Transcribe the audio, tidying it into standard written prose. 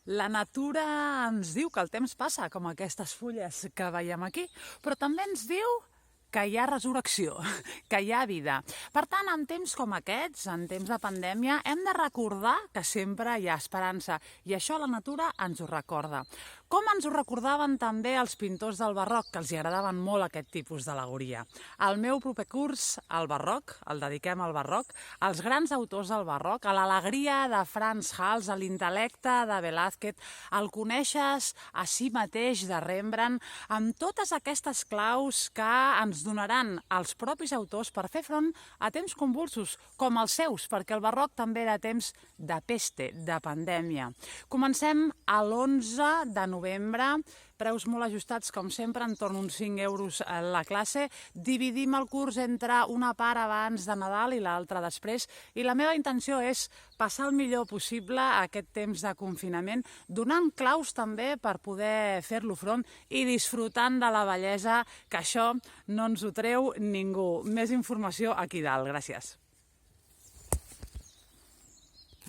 La natura ens diu que el temps passa, com aquestes fulles que veiem aquí, però també ens diu que hi ha resurrecció, que hi ha vida. Per tant, en temps com aquests, en temps de pandèmia, hem de recordar que sempre hi ha esperança, i això la natura ens ho recorda. Com ens ho recordaven també els pintors del barroc, que els agradaven molt aquest tipus d'al·legoria. Al meu proper curs, al barroc, el dediquem al barroc, als grans autors del barroc, a l'alegria de Frans Hals, a l'intel·lecte de Velázquez, el coneixes a si mateix de Rembrandt, amb totes aquestes claus que ens donaran els propis autors per fer front a temps convulsos, com els seus, perquè el barroc també era temps de peste, de pandèmia. Comencem a l'11 de novembre, preus molt ajustats, com sempre, entorn uns 5 euros a la classe. Dividim el curs entre una part abans de Nadal i l'altra després, i la meva intenció és passar el millor possible a aquest temps de confinament, donant claus també per poder fer-lo front i disfrutant de la bellesa, que això no ens ho treu ningú. Més informació aquí dalt. Gràcies.